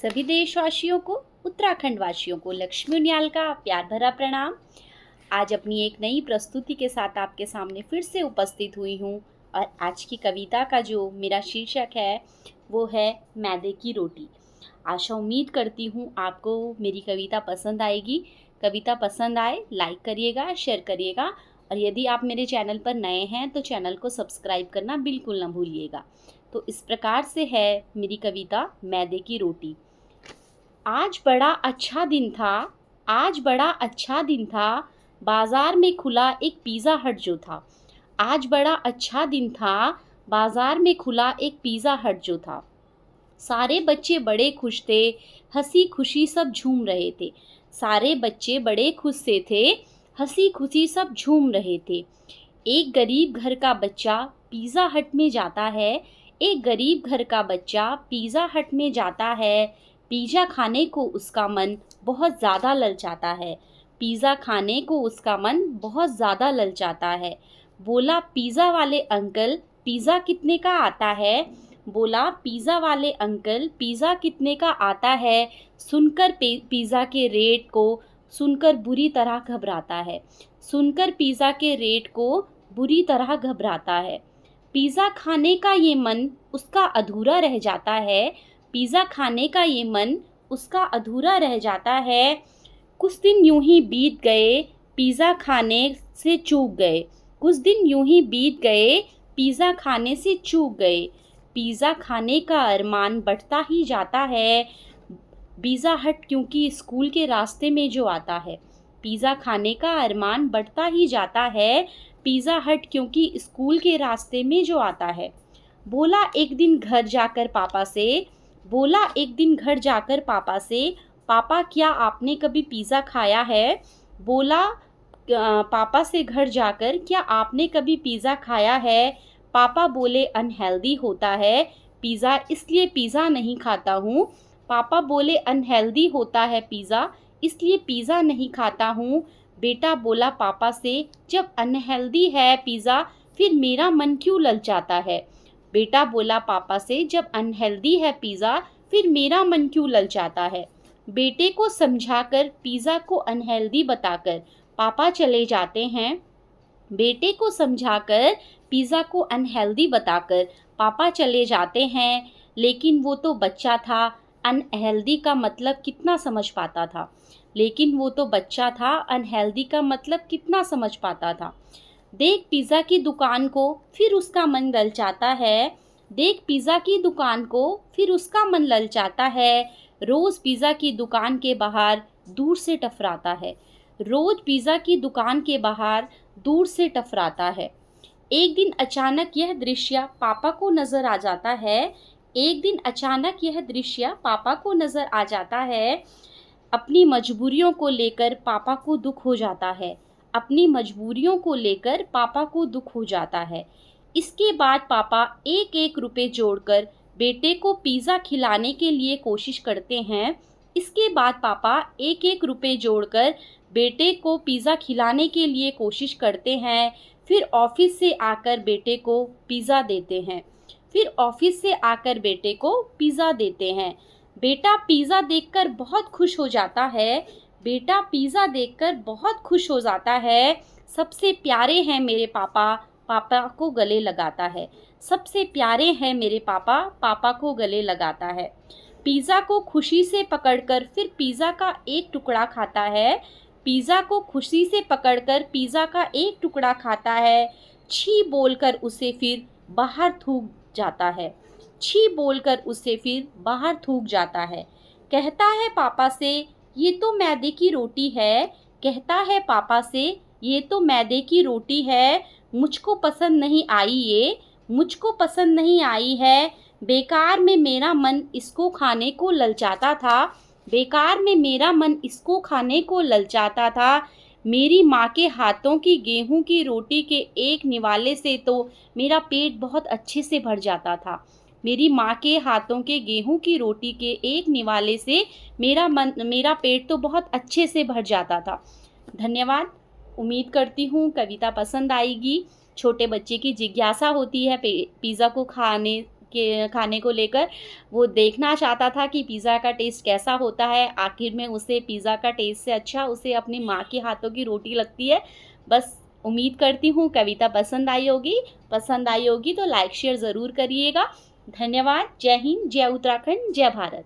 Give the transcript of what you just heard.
सभी देशवासियों को, उत्तराखंड वासियों को लक्ष्मी उनियाल का प्यार भरा प्रणाम। आज अपनी एक नई प्रस्तुति के साथ आपके सामने फिर से उपस्थित हुई हूँ और आज की कविता का जो मेरा शीर्षक है वो है मैदे की रोटी। आशा उम्मीद करती हूँ आपको मेरी कविता पसंद आएगी। कविता पसंद आए लाइक करिएगा, शेयर करिएगा और यदि आप मेरे चैनल पर नए हैं तो चैनल को सब्सक्राइब करना बिल्कुल ना भूलिएगा। तो इस प्रकार से है मेरी कविता मैदे की रोटी। आज बड़ा अच्छा दिन था, आज बड़ा अच्छा दिन था, बाजार में खुला एक पिज़्ज़ा हट जो था। आज बड़ा अच्छा दिन था, बाजार में खुला एक पिज़्ज़ा हट जो था। सारे बच्चे बड़े खुश थे, हंसी खुशी सब झूम रहे थे। सारे बच्चे बड़े खुश से थे, हंसी खुशी सब झूम रहे थे। एक गरीब घर का बच्चा पिज़्ज़ा हट में जाता है, एक गरीब घर का बच्चा पिज़्ज़ा हट में जाता है। पिज़्ज़ा खाने को उसका मन बहुत ज़्यादा ललचाता है। पिज़्ज़ा खाने को उसका मन बहुत ज़्यादा ललचाता है। बोला पिज़्ज़ा वाले अंकल, पिज़्ज़ा कितने का आता है? बोला पिज़्ज़ा वाले अंकल, पिज़्ज़ा कितने का आता है? सुनकर पिज़्ज़ा के रेट को सुनकर बुरी तरह घबराता है। सुनकर पिज़्ज़ा के रेट को बुरी तरह घबराता है। पिज़्ज़ा खाने का ये मन उसका अधूरा रह जाता है। पिज़्ज़ा खाने का ये मन उसका अधूरा रह जाता है। कुछ दिन यूं ही बीत गए, पिज़्ज़ा खाने से चूक गए। कुछ दिन यूं ही बीत गए, पिज़्ज़ा खाने से चूक गए। पिज़्ज़ा खाने का अरमान बढ़ता ही जाता है। पिज़्ज़ा हट क्योंकि स्कूल के रास्ते में जो आता है। पिज़्ज़ा खाने का अरमान बढ़ता ही जाता है। पिज़्ज़ा हट क्योंकि स्कूल के रास्ते में जो आता है। बोला एक दिन घर जाकर पापा से, बोला एक दिन घर जाकर पापा से, पापा क्या आपने कभी पिज़्ज़ा खाया है? बोला पापा से घर जाकर क्या आपने कभी पिज़्ज़ा खाया है? पापा बोले अनहेल्दी होता है पिज़्ज़ा, इसलिए पिज़्ज़ा नहीं खाता हूँ। पापा बोले अनहेल्दी होता है पिज़्ज़ा, इसलिए पिज़्ज़ा नहीं खाता हूँ। बेटा बोला पापा से जब अनहेल्दी है पिज़्ज़ा फिर मेरा मन क्यों ललचाता है? बेटा बोला पापा से जब अनहेल्दी है पिज़्ज़ा फिर मेरा मन क्यों ललचाता है? बेटे को समझाकर पिज़्ज़ा को अनहेल्दी बताकर पापा चले जाते हैं। बेटे को समझाकर पिज़्ज़ा को अनहेल्दी बताकर पापा चले जाते हैं। लेकिन वो तो बच्चा था, अनहेल्दी का मतलब कितना समझ पाता था। लेकिन वो तो बच्चा था, अनहेल्दी का मतलब कितना समझ पाता था। देख पिज़्ज़ा की दुकान को फिर उसका मन ललचाता है। देख पिज़्ज़ा की दुकान को फिर उसका मन ललचाता है। रोज़ पिज़्ज़ा की दुकान के बाहर दूर से टफराता है। रोज़ पिज़्ज़ा की दुकान के बाहर दूर से टफराता है। एक दिन अचानक यह दृश्य पापा को नज़र आ जाता है। एक दिन अचानक यह दृश्य पापा को नज़र आ जाता है। अपनी मजबूरियों को लेकर पापा को दुख हो जाता है। अपनी मजबूरियों को लेकर पापा को दुख हो जाता है। इसके बाद पापा एक एक रुपए जोड़कर बेटे को पिज़्ज़ा खिलाने के लिए कोशिश करते हैं। इसके बाद पापा एक एक रुपए जोड़कर बेटे को पिज़्ज़ा खिलाने के लिए कोशिश करते हैं। फिर ऑफिस से आकर बेटे को पिज़्ज़ा देते हैं। फिर ऑफिस से आकर बेटे को पिज़्ज़ा देते हैं। बेटा पिज़्ज़ा देखकर बहुत खुश हो जाता है। बेटा पिज़्ज़ा देखकर बहुत खुश हो जाता है। सबसे प्यारे हैं मेरे पापा, पापा को गले लगाता है। सबसे प्यारे हैं मेरे पापा, पापा को गले लगाता है। पिज़्ज़ा को खुशी से पकड़कर फिर पिज़्ज़ा का एक टुकड़ा खाता है। पिज़्ज़ा को खुशी से पकड़कर पिज़्ज़ा का एक टुकड़ा खाता है। छी बोलकर उसे फिर बाहर थूक जाता है। छी बोलकर उसे फिर बाहर थूक जाता है। कहता है पापा से ये तो मैदे की रोटी है। कहता है पापा से ये तो मैदे की रोटी है। मुझको पसंद नहीं आई ये, मुझको पसंद नहीं आई है। बेकार में मेरा मन इसको खाने को ललचाता था। बेकार में मेरा मन इसको खाने को ललचाता था। मेरी माँ के हाथों की गेहूं की रोटी के एक निवाले से तो मेरा पेट बहुत अच्छे से भर जाता था। मेरी माँ के हाथों के गेहूं की रोटी के एक निवाले से मेरा पेट तो बहुत अच्छे से भर जाता था। धन्यवाद। उम्मीद करती हूँ कविता पसंद आएगी। छोटे बच्चे की जिज्ञासा होती है पिज़्ज़ा को खाने के खाने को लेकर। वो देखना चाहता था कि पिज़्ज़ा का टेस्ट कैसा होता है। आखिर में उसे पिज़्ज़ा का टेस्ट से अच्छा उसे अपनी माँ के हाथों की रोटी लगती है। बस उम्मीद करती हूँ कविता पसंद आई होगी। पसंद आई होगी तो लाइक शेयर ज़रूर करिएगा। धन्यवाद। जय हिंद, जय उत्तराखंड, जय भारत।